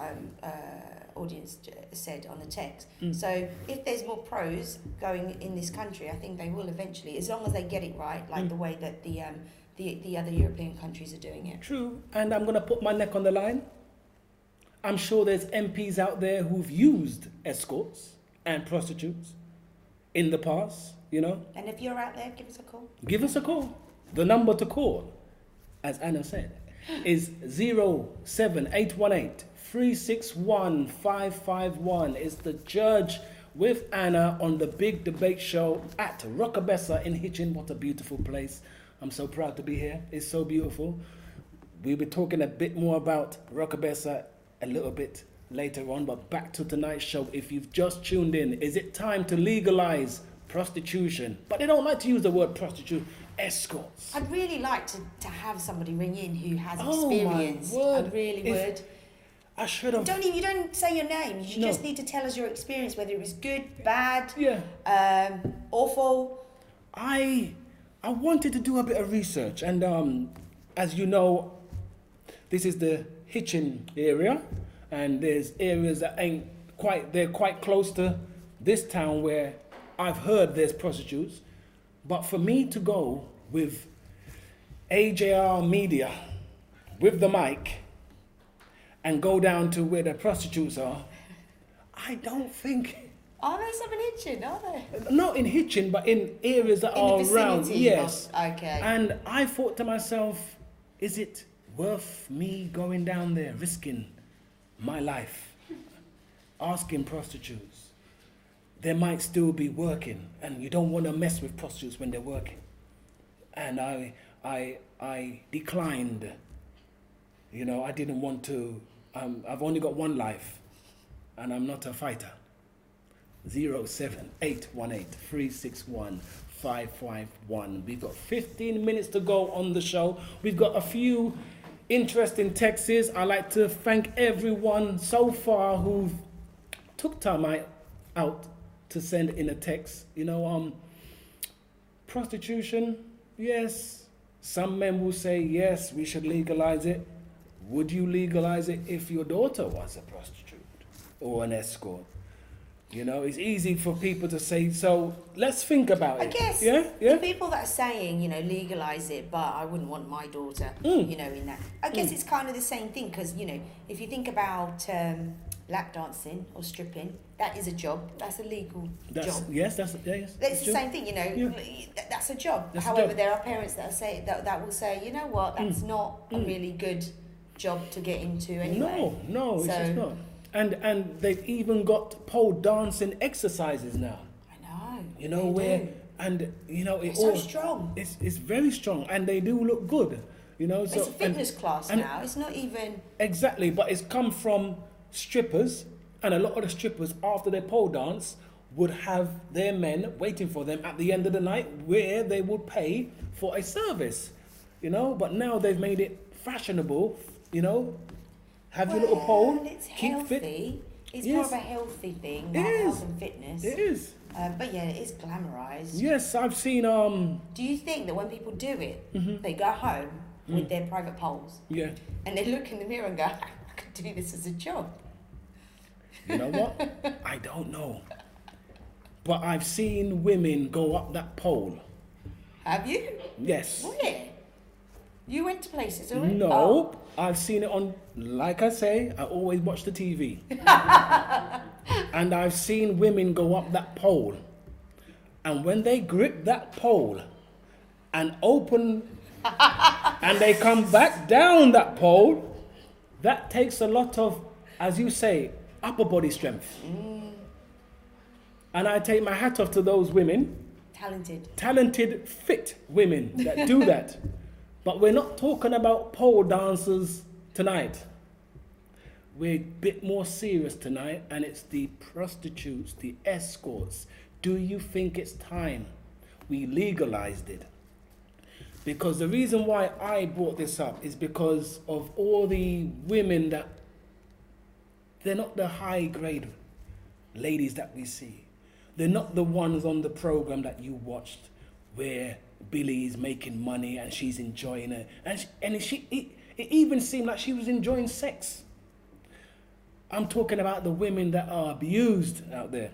audience said on the text. So if there's more pros going in this country, I think they will eventually, as long as they get it right, like the way that the other European countries are doing it. True, and I'm going to put my neck on the line. I'm sure there's MPs out there who've used escorts and prostitutes in the past, And if you're out there, give us a call. Give us a call. The number to call, as Anna said, is 07818 361 551. It's the Judge with Anna on the Big Debate Show at Rockabessa in Hitchin. What a beautiful place. I'm so proud to be here. It's so beautiful. We'll be talking a bit more about Rockabessa a little bit later on, but back to tonight's show. If you've just tuned in, is it time to legalize prostitution? But they don't like to use the word prostitute. Escorts. I'd really like to have somebody ring in who has experience. My word. I really would. I should have. You don't say your name. You just need to tell us your experience, whether it was good, bad, awful. I wanted to do a bit of research, and as you know, this is the Hitchin area, and there's areas that they're quite close to this town where I've heard there's prostitutes. But for me to go with AJR Media, with the mic, and go down to where the prostitutes are, I don't think... Are there some in Hitchin, are there? Not in Hitchin, but in areas that are around. Yes. Okay. And I thought to myself, is it worth me going down there, risking my life, asking prostitutes? They might still be working, and you don't want to mess with prostitutes when they're working. And I I declined. You know, I didn't want to. I've only got one life, and I'm not a fighter. 07818 361 551. We've got 15 minutes to go on the show. We've got a few interesting texts. I'd like to thank everyone so far who've took time out to send in a text. You know, prostitution, yes. Some men will say, yes, we should legalize it. Would you legalize it if your daughter was a prostitute or an escort? You know, it's easy for people to say, so let's think about it. I guess the people that are saying, you know, legalize it, but I wouldn't want my daughter, you know, in that. I guess it's kind of the same thing because, you know, if you think about lap dancing or stripping, that is a job. That's a legal job. Yes, that's It's the same thing, you know. That's a job. However, there are parents that say that will say, you know what, that's not a really good job to get into anyway. No, it's just not. And they've even got pole dancing exercises now. I know. You know where, and you know it's so strong. It's very strong, and they do look good. You know, so it's a fitness class now. It's not even exactly, but it's come from strippers, and a lot of the strippers after their pole dance would have their men waiting for them at the end of the night, where they would pay for a service. You know, but now they've made it fashionable. You know. Have your little pole. It's keep healthy. fit. It's more of a healthy thing, not health and fitness. It is. But yeah, it is glamorized. Yes, I've seen. Do you think that when people do it, they go home with their private poles? Yeah. And they look in the mirror and go, I could do this as a job. You know what? I don't know. But I've seen women go up that pole. Have you? Yes. Where? You went to places already? No. Oh. I've seen it on, like I say, I always watch the TV. And I've seen women go up that pole. And when they grip that pole and open, and they come back down that pole, that takes a lot of, as you say, upper body strength. And I take my hat off to those women. Talented, fit women that do that. But we're not talking about pole dancers tonight. We're a bit more serious tonight, and it's the prostitutes, the escorts. Do you think it's time we legalized it? Because the reason why I brought this up is because of all the women that, they're not the high grade ladies that we see. They're not the ones on the program that you watched where Billy is making money and she's enjoying it. It even seemed like she was enjoying sex. I'm talking about the women that are abused out there.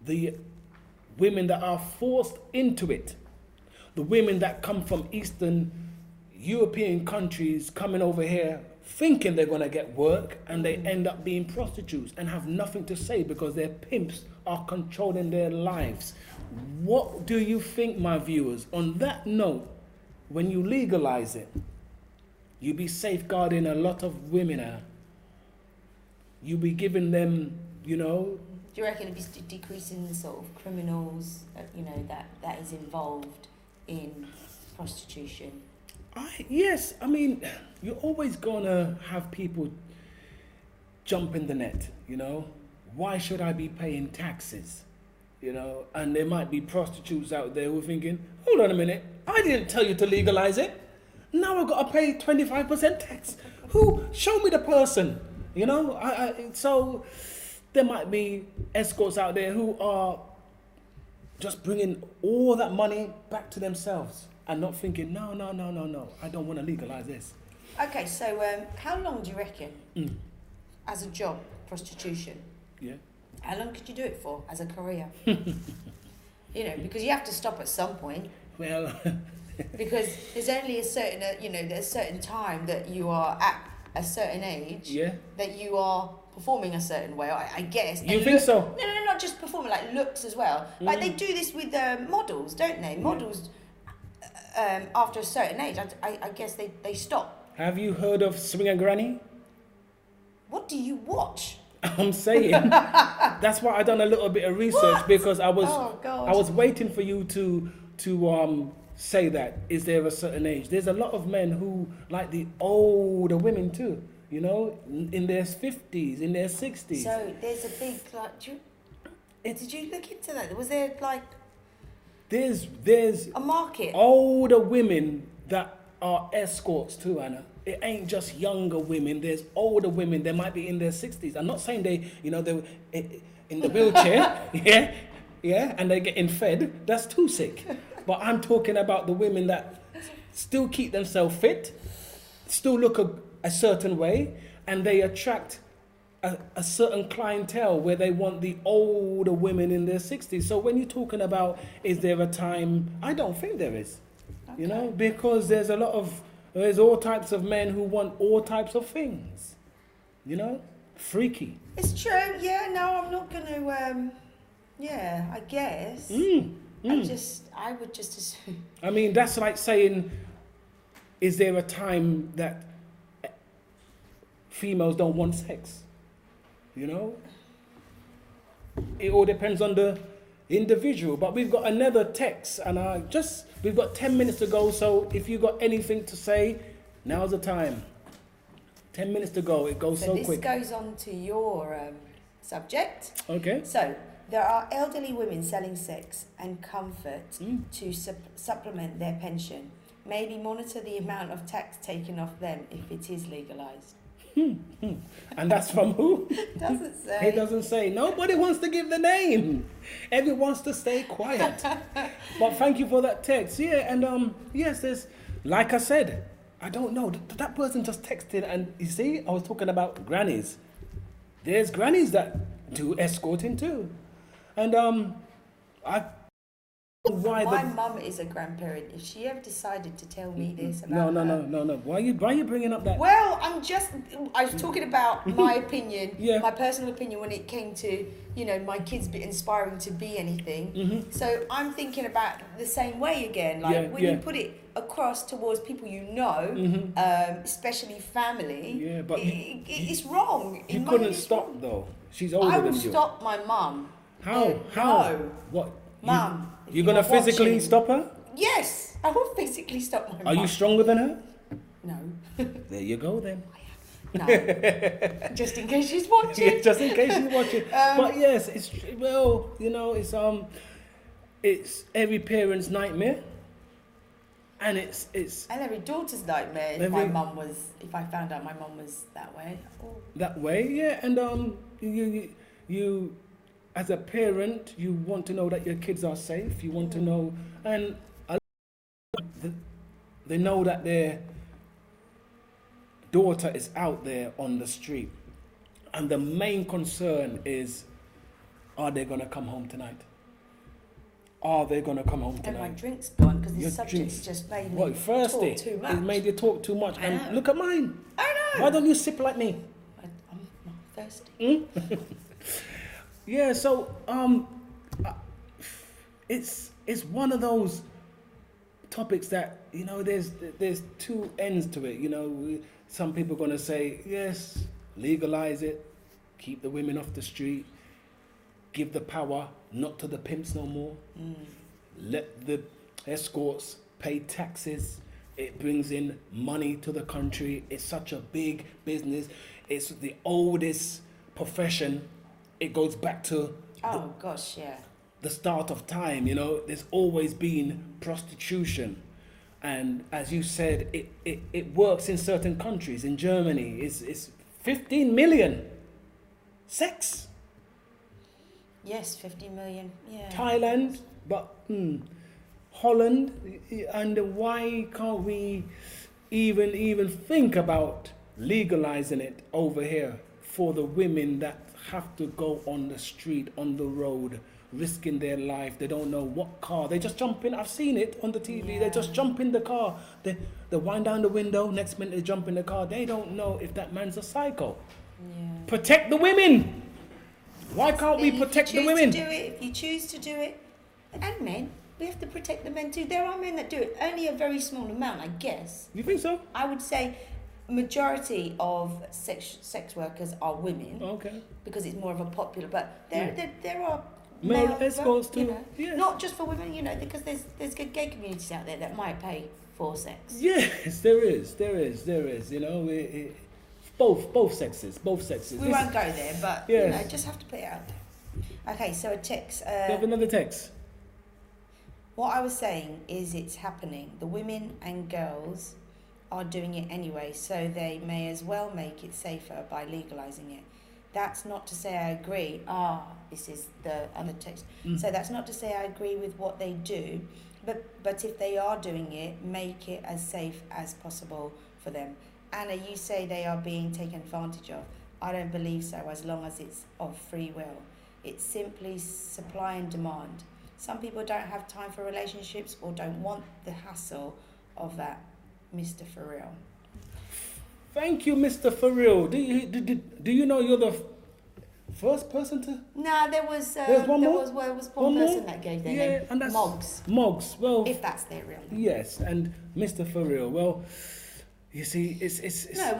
The women that are forced into it. The women that come from Eastern European countries coming over here thinking they're going to get work, and they end up being prostitutes and have nothing to say because their pimps are controlling their lives. What do you think, my viewers? On that note, when you legalize it, you be safeguarding a lot of women. You be giving them, you know. Do you reckon it'd be decreasing the sort of criminals, you know, that is involved in prostitution? Yes, I mean, you're always gonna have people jump in the net, you know. Why should I be paying taxes? You know, and there might be prostitutes out there who are thinking, hold on a minute, I didn't tell you to legalize it. Now I've got to pay 25% tax. Show me the person, you know? So there might be escorts out there who are just bringing all that money back to themselves and not thinking, no, I don't want to legalize this. Okay, so how long do you reckon, as a job, prostitution? Yeah. How long could you do it for as a career? You know, because you have to stop at some point. Well, because there's only a certain, there's a certain time that you are at a certain age. Yeah. That you are performing a certain way, I guess. You think so? No, not just performing, like looks as well. Like they do this with models, don't they? Models, after a certain age, I guess they stop. Have you heard of Swinger Granny? What do you watch? I'm saying that's why I done a little bit of research. What? Because I was waiting for you to say that, is there a certain age? There's a lot of men who like the older women too, you know, in their 50s, in their 60s. So there's a big, like, did you look into that? Was there, like, there's a market? older women that are escorts too, Anna. It ain't just younger women. There's older women. They might be in their 60s. I'm not saying they, you know, they're in the wheelchair, yeah, and they're getting fed. That's too sick. But I'm talking about the women that still keep themselves fit, still look a certain way, and they attract a certain clientele where they want the older women in their 60s. So when you're talking about, is there a time? I don't think there is, you know, because there's all types of men who want all types of things, you know, freaky. It's true, yeah, no, I'm not going to, yeah, I guess. I would just assume. I mean, that's like saying, is there a time that females don't want sex? You know? It all depends on the individual. But we've got another text, and we've got 10 minutes to go, so if you've got anything to say, now's the time. 10 minutes to go, it goes so quick. So this goes on to your subject. Okay. So, there are elderly women selling sex and comfort to supplement their pension. Maybe monitor the amount of tax taken off them if it is legalised. And that's from who? Doesn't say. It doesn't say. Nobody wants to give the name. Everyone wants to stay quiet. But thank you for that text. Yeah, and yes, there's, like I said, I don't know. That person just texted, and you see, I was talking about grannies. There's grannies that do escorting too. And my mum is a grandparent. If she ever decided to tell me this about No. Why are you bringing up that? Well, I was talking about my opinion, Yeah. my personal opinion when it came to, you know, my kids be inspiring to be anything. Mm-hmm. So I'm thinking about the same way again. Like when you put it across towards people you know, especially family, but it's wrong. You couldn't stop though. She's older than you. I will stop my mum. How? No. What? Mum. You're going to physically stop her? Yes, I will physically stop my mum. Are you stronger than her? No. There you go then. No. Just in case she's watching. Yeah, just in case she's watching. But yes, it's every parent's nightmare. And it's and every daughter's nightmare if I found out my mum was that way. Oh. That way, yeah. And you as a parent, you want to know that your kids are safe. You want to know, and they know that their daughter is out there on the street. And the main concern is, are they going to come home tonight? Are they going to come home tonight? And my drink's gone because the subject's just made me thirsty. Talk too much. It made you talk too much. And look at mine. I know. Why don't you sip like me? I'm not thirsty. Yeah, so it's one of those topics that, you know, there's two ends to it. You know, some people are going to say, yes, legalize it, keep the women off the street, give the power not to the pimps no more, let the escorts pay taxes. It brings in money to the country. It's such a big business. It's the oldest profession. It goes back to the start of time. You know, there's always been prostitution, and as you said, it works in certain countries. In Germany, it's 15 million sex. Yes, 50 million. Yeah. Thailand, but Holland, and why can't we even think about legalizing it over here for the women that have to go on the street, on the road, risking their life? They don't know what car. They just jump in. I've seen it on the TV. Yeah. They just jump in the car. They wind down the window. Next minute they jump in the car. They don't know if that man's a psycho. Yeah. Protect the women. Why can't we protect the women? If you choose to do it, and men, we have to protect the men too. There are men that do it. Only a very small amount, I guess. You think so? I would say majority of sex workers are women. Okay. Because it's more of a popular, but there are Male male escorts too. you know, Yes. not just for women, you know, because there's good gay communities out there that might pay for sex. Yes, there is. You know, both sexes. We This- won't go there, but Yes. you know, just have to put it out there. Okay, so a text. We have another text. What I was saying is it's happening. The women and girls are doing it anyway, so they may as well make it safer by legalizing it. That's not to say I agree. This is the other text. So that's not to say I agree with what they do, but if they are doing it, make it as safe as possible for them. Anna, you say they are being taken advantage of. I don't believe so, as long as it's of free will. It's simply supply and demand. Some people don't have time for relationships or don't want the hassle of that. Mr. For real. Thank you, Mr. For real. Do you know you're the first person to? No, there was There's one more? one One more? person that gave their Yeah, name. and that's Moggs, Well, if that's their real name. yes, and Mr. For real. Well, you see, it's No,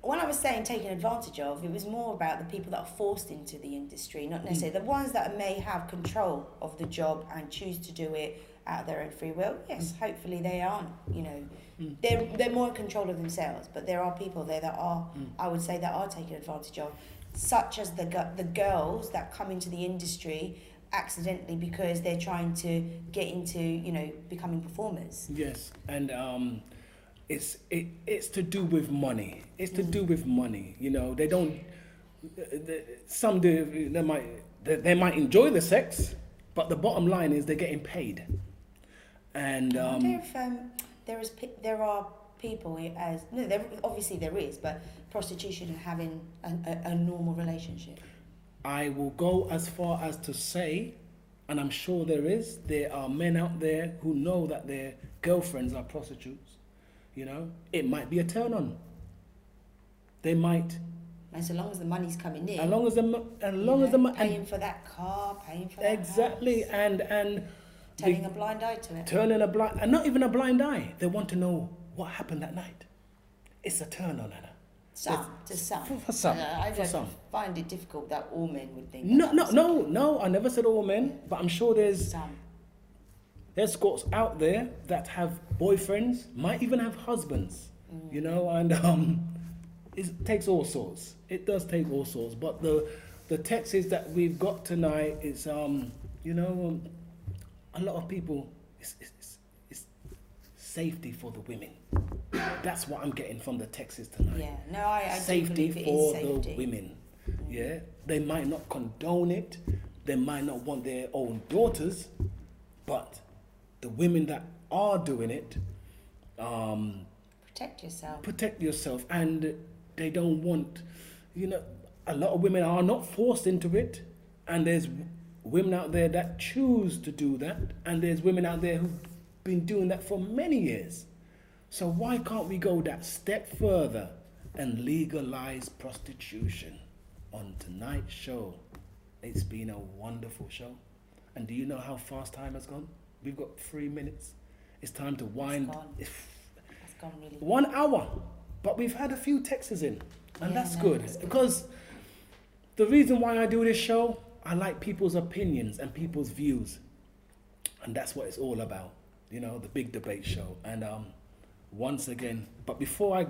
when I was saying taken advantage of, it was more about the people that are forced into the industry, not necessarily the ones that may have control of the job and choose to do it out of their own free will. Yes, hopefully they aren't. You know, they're more in control of themselves. But there are people there that are, I would say, that are taken advantage of, such as the girls that come into the industry accidentally because they're trying to get into, you know, becoming performers. Yes, and it's to do with money. It's to do with money. You know, they don't. Some do. They might enjoy the sex, but the bottom line is they're getting paid. And I wonder if there are people as no, obviously there is, but prostitution and having a normal relationship. I will go as far as to say, and I'm sure there are men out there who know that their girlfriends are prostitutes. You know, it might be a turn on. They might. And so long as the money's coming in. As long as the money. Paying for that car, paying for that Exactly, house, and turning a blind eye to it. turning a blind, and not even a blind eye. They want to know what happened that night. It's a turn on, Anna. To some. For some. I For don't some. find it difficult that all men would think. No. I never said all men, but I'm sure there's Some. escorts out there that have boyfriends, might even have husbands. You know, and it takes all sorts. It does take all sorts. But the texts that we've got tonight is you know, a lot of people. It's safety for the women. That's what I'm getting from the texts tonight. Yeah, no, I safety do believe it for is safety. the women. Yeah, they might not condone it. They might not want their own daughters, but the women that are doing it, protect yourself, and they don't want. You know, a lot of women are not forced into it, and there's women out there that choose to do that, and there's women out there who've been doing that for many years. So why can't we go that step further and legalize prostitution? On tonight's show, it's been a wonderful show. And do you know how fast time has gone? We've got 3 minutes. It's time to wind. It's gone really 1 hour. But we've had a few texts in. And that's good. Because the reason why I do this show, I like people's opinions and people's views. And that's what it's all about. You know, the big debate show. And once again, but before I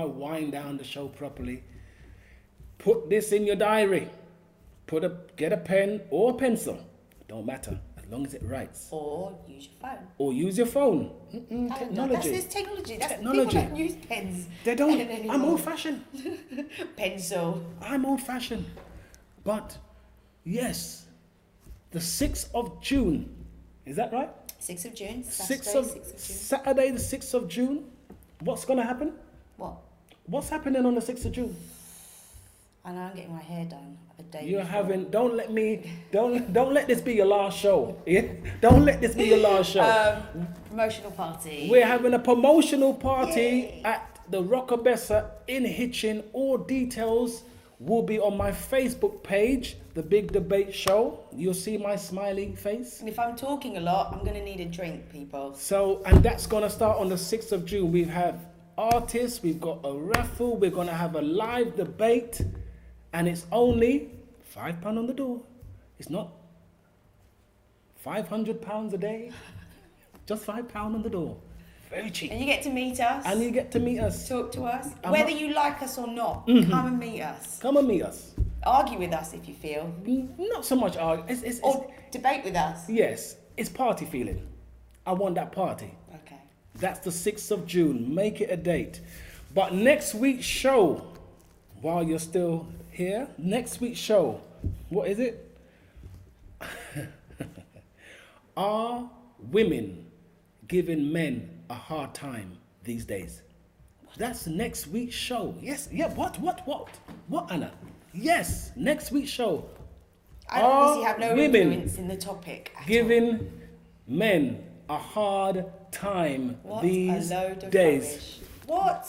wind down the show properly, put this in your diary. Get a pen or a pencil. Don't matter, as long as it writes. Or use your phone. Or use your phone. Technology. That's technology. Technology. People don't use pens. They don't. anymore. I'm old-fashioned. Pencil. I'm old-fashioned. But yes, the 6th of June. Is that right? 6th of June. Saturday, the 6th of June. What's going to happen? What? What's happening on the 6th of June? I know I'm getting my hair done a day You're before. having. Don't let this be your last show. Yeah. Don't let this be your last show. Promotional party. We're having a promotional party at the Rockabessa in Hitchin. All details will be on my Facebook page, The Big Debate Show. You'll see my smiley face. And if I'm talking a lot, I'm going to need a drink, people. So, and that's going to start on the 6th of June. We have artists, we've got a raffle, we're going to have a live debate, and it's only £5 on the door. It's not £500 a day. Just £5 on the door. Very cheap. And you get to meet us. And you get to meet us. Talk to us. I'm Whether not- you like us or not, Mhm. come and meet us. Come and meet us. Argue with us if you feel. Not so much argue. Or debate with us. Yes, it's party feeling. I want that party. Okay. That's the 6th of June. Make it a date. But next week's show, while you're still here, next week's show, what is it? Are women giving men a hard time these days? That's next week's show. Yes, yeah, what, Anna? Yes, next week's show. I obviously have no women influence in the topic at all. Giving men a hard time What these a load of days. rubbish. What?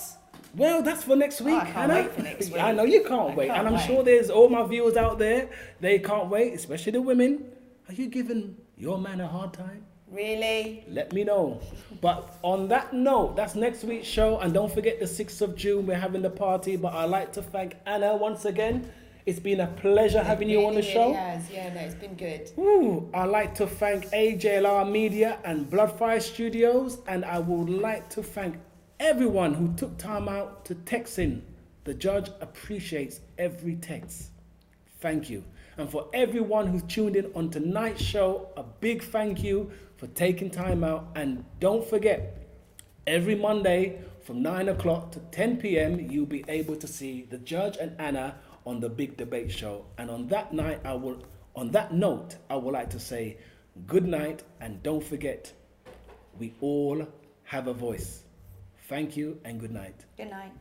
Well, that's for next week, I can't Anna. wait for next week. I know you can't I wait, can't and I'm wait. sure there's all my viewers out there. They can't wait, especially the women. Are you giving your man a hard time? Really? Let me know. But on that note, that's next week's show, and don't forget the 6th of June. We're having the party. But I'd like to thank Anna once again. It's been a pleasure having you on the show. It has. Yeah, no, it's been good. Ooh, I'd like to thank AJLR Media and Bloodfire Studios, and I would like to thank everyone who took time out to text in. The judge appreciates every text. Thank you. And for everyone who's tuned in on tonight's show, a big thank you for taking time out. And don't forget, every Monday from 9 o'clock to 10 p.m., you'll be able to see the judge and Anna on the Big Debate Show. And on that note, I would like to say good night, and don't forget, we all have a voice. Thank you and good night. Good night.